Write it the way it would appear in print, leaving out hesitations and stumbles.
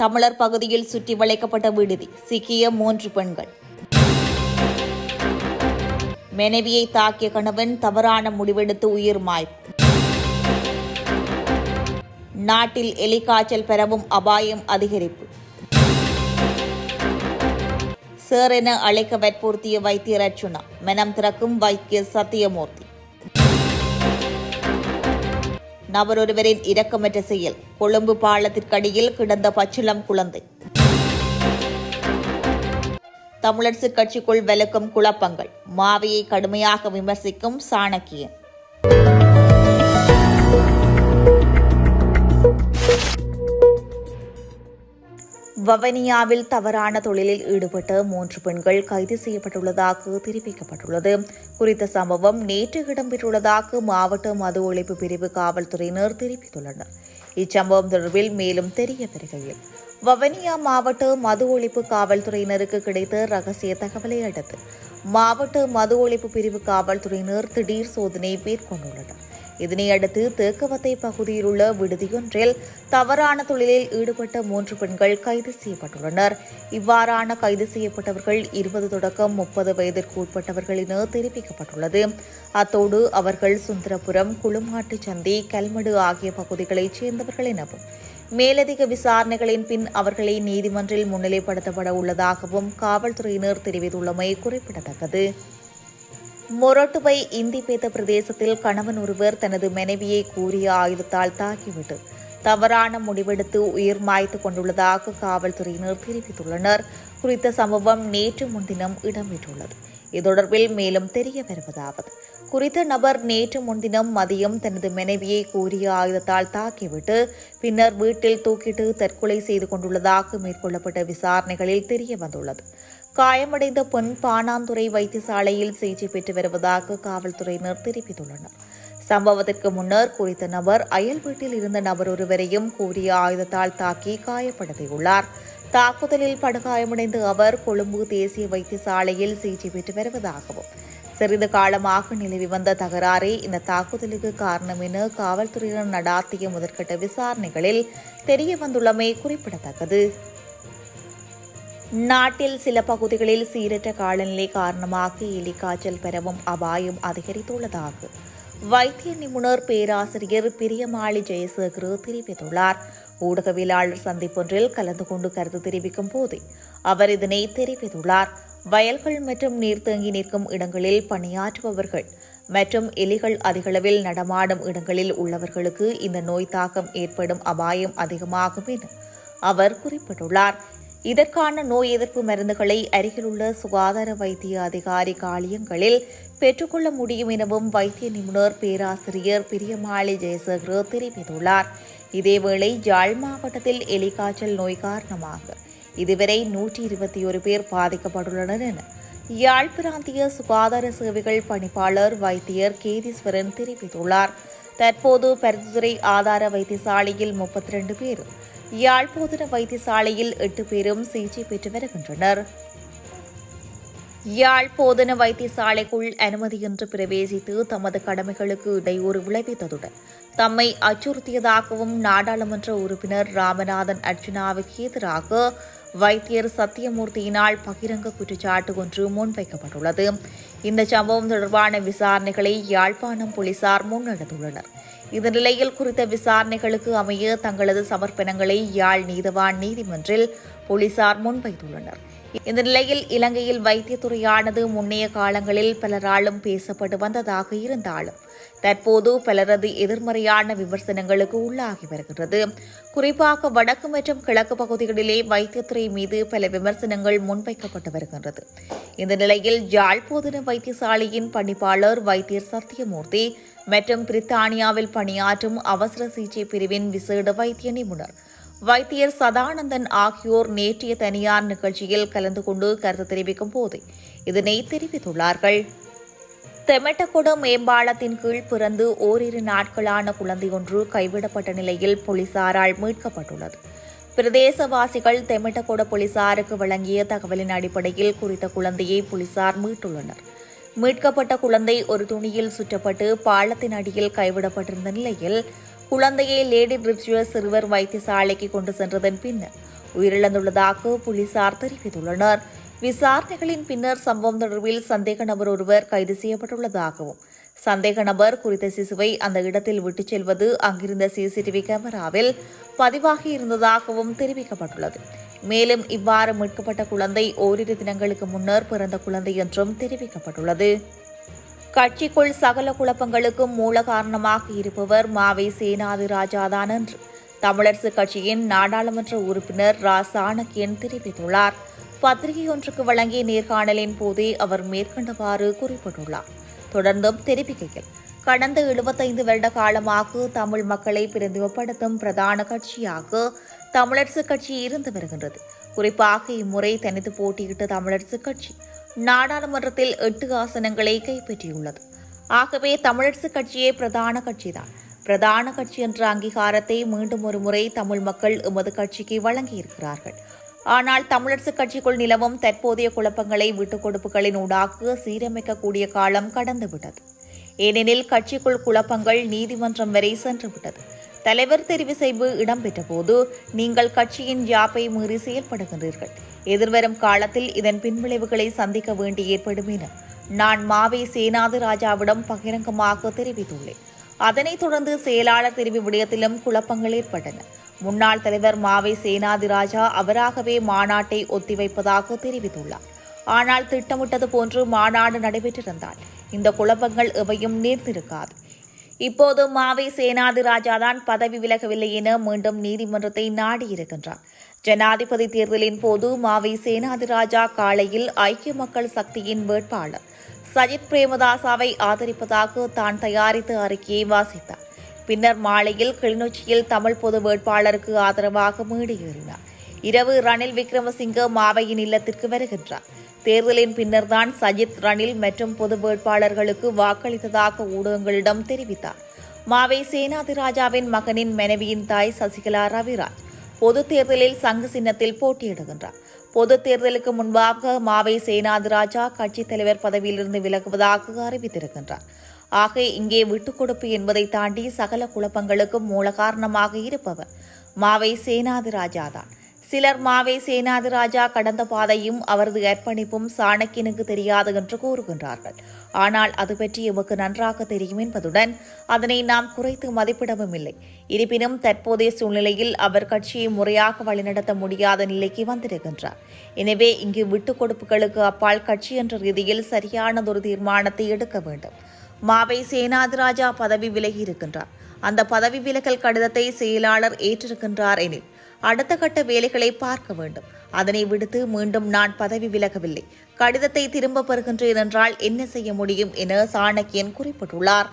தமிழர் பகுதியில் சுற்றி வளைக்கப்பட்ட விடுதி சிக்கிய 3 பெண்கள். மனைவியை தாக்கிய கணவன் தவறான முடிவெடுத்து உயிர் மாய்ப்பு. நாட்டில் எலிக்காய்ச்சல் பரவும் அபாயம் அதிகரிப்பு. சார் என அழைக்க வற்புறுத்திய வைத்தியர் அர்ச்சுனா, மனம் திறக்கும் வைத்தியர் சத்தியமூர்த்தி. நபரொருவரின் இரக்கமற்ற செயல், கொழும்பு பாலத்திற்கடியில் கிடந்த பச்சிளம் குழந்தை. தமிழரசுக் கட்சிக்குள் விலக்கும் குழப்பங்கள், மாவையை கடுமையாக விமர்சிக்கும் சாணக்கியன். வவுனியாவில் தவறான தொழிலில் ஈடுபட்ட 3 பெண்கள் கைது செய்யப்பட்டுள்ளதாக தெரிவிக்கப்பட்டுள்ளது. குறித்த சம்பவம் நேற்று இடம்பெற்றுள்ளதாக மாவட்ட மது ஒழிப்பு பிரிவு காவல்துறையினர் தெரிவித்துள்ளனர். இச்சம்பவம் தொடர்பில் மேலும் தெரிய வருகையில், வவுனியா மாவட்ட மது ஒழிப்பு காவல்துறையினருக்கு கிடைத்த ரகசிய தகவலை அடுத்து மாவட்ட மது ஒழிப்பு பிரிவு காவல்துறையினர் திடீர் சோதனை மேற்கொண்டுள்ளனர். இதனையடுத்து தேக்கவத்தை பகுதியில் உள்ள விடுதியொன்றில் தவறான தொழிலில் ஈடுபட்ட 3 பெண்கள் கைது செய்யப்பட்டுள்ளனர். இவ்வாறான கைது செய்யப்பட்டவர்கள் 20 தொடக்கம் 30 வயதிற்கு உட்பட்டவர்கள் என தெரிவிக்கப்பட்டுள்ளது. அத்தோடு அவர்கள் சுந்தரபுரம், குளுமாட்டுச்சந்தி, கல்மடு ஆகிய பகுதிகளைச் சேர்ந்தவர்கள் எனவும் மேலதிக விசாரணைகளின் பின் அவர்களை நீதிமன்றில் முன்னிலைப்படுத்தப்பட உள்ளதாகவும் காவல்துறையினர் தெரிவித்துள்ளமை குறிப்பிடத்தக்கது. மொரட்டுவை இந்திபேத்த பிரதேசத்தில் கணவன் ஒருவர் தனது மனைவியை கூறிய ஆயுதத்தால் தாக்கிவிட்டு தவறான முடிவெடுத்து உயிர் மாய்த்துக் கொண்டுள்ளதாக காவல்துறையினர் தெரிவித்துள்ளனர். குறித்த சம்பவம் நேற்று முன்தினம் இடம்பெற்றுள்ளது. இது தொடர்பில் மேலும் தெரிய வருவதாவது, குறித்த நபர் நேற்று முன்தினம் மதியம் தனது மனைவியை கூறிய ஆயுதத்தால் தாக்கிவிட்டு பின்னர் வீட்டில் தூக்கிட்டு தற்கொலை செய்து கொண்டுள்ளதாக மேற்கொள்ளப்பட்ட விசாரணைகளில் தெரிய வந்துள்ளது. காயமடைந்த பெண் பாணாந்துறை வைத்தியசாலையில் சிகிச்சை பெற்று வருவதாக காவல்துறையினர் தெரிவித்துள்ளனர். சம்பவத்திற்கு முன்னர் குறித்த நபர் அயல் வீட்டில் இருந்த நபர் ஒருவரையும் கூறிய ஆயுதத்தால் தாக்கி காயப்படுத்தியுள்ளார். தாக்குதலில் படுகாயமடைந்த அவர் கொழும்பு தேசிய வைத்தியசாலையில் சிகிச்சை பெற்று வருவதாகவும் சிறிது காலமாக நிலவி வந்த தகராறே இந்த தாக்குதலுக்கு காரணம் என காவல்துறையினர் நடாத்திய முதற்கட்ட விசாரணைகளில் தெரிய வந்துள்ளமை குறிப்பிடத்தக்கது. நாட்டில் சில பகுதிகளில் சீரற்ற காலநிலை காரணமாக எலிக்காய்ச்சல் பரவும் அபாயம் அதிகரித்துள்ளதாக வைத்திய நிபுணர் பேராசிரியர் பிரியமாளி ஜெயசேகர் தெரிவித்துள்ளார். ஊடகவியலாளர் சந்திப்பொன்றில் கலந்து கொண்டு கருத்து தெரிவிக்கும் போதே அவர் இதனை தெரிவித்துள்ளார். வயல்கள் மற்றும் நீர் தேங்கி நிற்கும் இடங்களில் பணியாற்றுபவர்கள் மற்றும் எலிகள் அதிகளவில் நடமாடும் இடங்களில் உள்ளவர்களுக்கு இந்த நோய் தாக்கம் ஏற்படும் அபாயம் அதிகமாகும் என அவர் குறிப்பிட்டுள்ளார். இதற்கான நோய் எதிர்ப்பு மருந்துகளை அருகிலுள்ள சுகாதார வைத்திய அதிகாரி காலியங்களில் பெற்றுக்கொள்ள முடியும் எனவும் வைத்திய நிபுணர் பேராசிரியர் பிரியமாளி ஜெயசேகர் தெரிவித்துள்ளார். இதேவேளை யாழ் மாவட்டத்தில் எலிக்காய்ச்சல் நோய் காரணமாக இதுவரை 121 பேர் பாதிக்கப்பட்டுள்ளனர் என யாழ் பிராந்திய சுகாதார சேவைகள் பணிப்பாளர் வைத்தியர் கேதீஸ்வரன் தெரிவித்துள்ளார். தற்போது பருத்தித்துறை ஆதார வைத்தியசாலையில் 32 பேரும், யாழ் போதனா வைத்தியசாலையில் 8 பேரும் சிகிச்சை பெற்று வருகின்றனர். யாழ் போதனா வைத்தியசாலைக்குள் அனுமதியின்றி பிரவேசித்து தமது கடமைகளுக்கு இடையூறு விளைவித்ததுடன் தம்மை அச்சுறுத்தியதாகவும் நாடாளுமன்ற உறுப்பினர் ராமநாதன் அர்ச்சுனாவுக்கு எதிராக வைத்தியர் சத்தியமூர்த்தியினால் பகிரங்க குற்றச்சாட்டு ஒன்று முன்வைக்கப்பட்டுள்ளது. இந்த சம்பவம் தொடர்பான விசாரணைகளை யாழ்ப்பாணம் போலீசார் முன்னெடுத்துள்ளனர். இந்த நிலையில் குறித்த விசாரணைகளுக்கு அமைய தங்களது சமர்ப்பணங்களை யாழ் நீதவான் நீதிமன்றில் போலீசார் முன்வைத்துள்ளனர். இந்த நிலையில் இலங்கையில் வைத்தியத்துறையானது முன்னைய காலங்களில் பலராலும் பேசப்பட்டு வந்ததாக இருந்தாலும் தற்போது பலரது எதிர்மறையான விமர்சனங்களுக்கு உள்ளாகி வருகிறது. குறிப்பாக வடக்கு மற்றும் கிழக்கு பகுதிகளிலே வைத்தியத்துறை மீது பல விமர்சனங்கள் முன்வைக்கப்பட்டு வருகின்றது. இந்த நிலையில் யாழ் போதனா வைத்தியசாலையின் பணிப்பாளர் வைத்தியர் சத்தியமூர்த்தி மற்றும் பிரித்தானியாவில் பணியாற்றும் அவசர சிகிச்சை பிரிவின் விசேட வைத்திய நிபுணர் வைத்தியர் சதானந்தன் ஆகியோர் நேற்றைய தனியார் நிகழ்ச்சியில் கலந்து கொண்டு கருத்து தெரிவிக்கும் போது இதனை தெரிவித்துள்ளார்கள். தெமட்டகொட மேம்பாலத்தின் கீழ் பிறந்து ஓரிரு நாட்களான குழந்தையொன்று கைவிடப்பட்ட நிலையில் போலீசாரால் மீட்கப்பட்டுள்ளது. பிரதேசவாசிகள் தெமட்டகொட போலீசாருக்கு வழங்கிய தகவலின் அடிப்படையில் குறித்த குழந்தையை போலீசார் மீட்டுள்ளனர். மீட்கப்பட்ட குழந்தை ஒரு துணியில் சுற்றப்பட்டு பாலத்தின் அடியில் கைவிடப்பட்டிருந்த நிலையில் குழந்தையை லேடி பிரிட்ஜ் சிறுவர் வைத்தியசாலைக்கு கொண்டு சென்றதன் பின்னர் உயிரிழந்துள்ளதாக போலீசார் தெரிவித்துள்ளனர். விசாரணைகளின் பின்னர் சம்பவம் தொடர்பில் சந்தேக நபர் ஒருவர் கைது செய்யப்பட்டுள்ளதாகவும் சந்தேக நபர் குறித்த சிசுவை அந்த இடத்தில் விட்டுச் செல்வது அங்கிருந்த சிசிடிவி கேமராவில் பதிவாகி இருந்ததாகவும் தெரிவிக்கப்பட்டுள்ளது. மேலும் இவ்வாறு மீட்கப்பட்ட குழந்தை ஓரிரு தினங்களுக்கு முன்னர் பிறந்த குழந்தை என்றும் தெரிவிக்கப்பட்டுள்ளது. கட்சிக்குள் சகல குழப்பங்களுக்கும் மூல காரணமாக இருப்பவர் மாவை சேனாதிராஜாதான் என்று தமிழரசுக் கட்சியின் நாடாளுமன்ற உறுப்பினர் ரா சாணக்கியன் தெரிவித்துள்ளார். பத்திரிகை ஒன்றுக்கு வழங்கிய நேர்காணலின் போதே அவர் மேற்கண்டவாறு குறிப்பிட்டுள்ளார். தொடர்ந்தும் தெரிவிக்கையில், கடந்த 75 வருட காலமாக தமிழ் மக்களை பிரதிநிதிப்படுத்தும் பிரதான கட்சியாக தமிழரசுக் கட்சி இருந்து வருகின்றது. குறிப்பாக இம்முறை தனித்து போட்டியிட்ட தமிழரசுக் கட்சி நாடாளுமன்றத்தில் 8 ஆசனங்களை கைப்பற்றியுள்ளது. ஆகவே தமிழரசுக் கட்சியே பிரதான கட்சிதான். பிரதான கட்சி என்ற அங்கீகாரத்தை மீண்டும் ஒருமுறை தமிழ் மக்கள் எமது கட்சிக்கு வழங்கியிருக்கிறார்கள். ஆனால் தமிழரசுக் கட்சிக்குள் நிலவும் தற்போதைய குழப்பங்களை விட்டுக் கொடுப்புகளின் ஊடாக சீரமைக்கக்கூடிய காலம் கடந்துவிட்டது. ஏனெனில் கட்சிக்குள் குழப்பங்கள் நீதிமன்றம் வரை சென்றுவிட்டது. தலைவர் தெரிவு செய்வு இடம்பெற்ற போது நீங்கள் கட்சியின் ஜாப்பை மீறி செயல்படுகின்றீர்கள். எதிர்வரும் காலத்தில் இதன் பின்விளைவுகளை சந்திக்க வேண்டி ஏற்படும் என நான் மாவை சேனாதிராஜாவிடம் பகிரங்கமாக தெரிவித்துள்ளேன். அதனைத் தொடர்ந்து செயலாளர் தெரிவு விடயத்திலும் குழப்பங்கள் ஏற்பட்டன. முன்னாள் தலைவர் மாவை சேனாதிராஜா அவராகவே மாநாட்டை ஒத்திவைப்பதாக தெரிவித்துள்ளார். ஆனால் திட்டமிட்டது போன்று மாநாடு நடைபெற்றிருந்தால் இந்த குழப்பங்கள் எவையும் நேர்ந்திருக்காது. இப்போது மாவை சேனாதிராஜாதான் பதவி விலகவில்லை என மீண்டும் நீதிமன்றத்தை நாடியிருக்கின்றார். ஜனாதிபதி தேர்தலின் போது மாவை சேனாதிராஜா காலையில் ஐக்கிய மக்கள் சக்தியின் வேட்பாளர் சஜித் பிரேமதாசாவை ஆதரிப்பதாக தான் தயாரித்த அறிக்கையை வாசித்தார். பின்னர் மாலையில் கிளிநொச்சியில் தமிழ் பொது வேட்பாளருக்கு ஆதரவாக மேடையேறினார். இரவு ரணில் விக்ரமசிங்க மாவையின் இல்லத்திற்கு வருகின்றார். தேர்தலின் பின்னர்தான் சஜித் ரணில் மற்றும் பொது வேட்பாளர்களுக்கு வாக்களித்ததாக ஊடகங்களிடம் தெரிவித்தார். மாவை சேனாதிராஜாவின் மகனின் மனைவியின் தாய் சசிகலா ரவிராஜ் பொது தேர்தலில் சங்கு சின்னத்தில் போட்டியிடுகின்றார். பொது தேர்தலுக்கு முன்பாக மாவை சேனாதிராஜா கட்சித் தலைவர் பதவியிலிருந்து விலகுவதாக அறிவித்திருக்கின்றார். ஆக இங்கே விட்டுக் கொடுப்பு என்பதை தாண்டி சகல குழப்பங்களுக்கும் மூல காரணமாக இருப்பவர் மாவை சேனாதிராஜாதான். சிலர் மாவை சேனாதிராஜா கடந்த பாதையும் அவரது அர்ப்பணிப்பும் சாணக்கியனுக்கு தெரியாது என்று கூறுகின்றார்கள். ஆனால் அது பற்றி எமக்கு நன்றாக தெரியும் என்பதுடன் அதனை நாம் குறைத்து மதிப்பிடவும் இல்லை. இருப்பினும் தற்போதைய சூழ்நிலையில் அவர் கட்சியை முறையாக வழிநடத்த முடியாத நிலைக்கு வந்திருக்கின்றார். எனவே இங்கு விட்டுக் கொடுப்புகளுக்கு அப்பால் கட்சி என்ற ரீதியில் சரியானதொரு தீர்மானத்தை எடுக்க வேண்டும். மாவை சேனாதிராஜா பதவி விலகி இருக்கின்றார். அந்த பதவி விலகல் கடிதத்தை செயலாளர் ஏற்றிருக்கின்றார் எனில் அடுத்த கட்ட வேலைகளை பார்க்க வேண்டும். அதனை விடுத்து மீண்டும் நான் பதவி விலகவில்லை, கடிதத்தை திரும்ப பெறுகின்றேன் என்றால் என்ன செய்ய முடியும் என சாணக்கியன் குறிப்பிட்டுள்ளார்.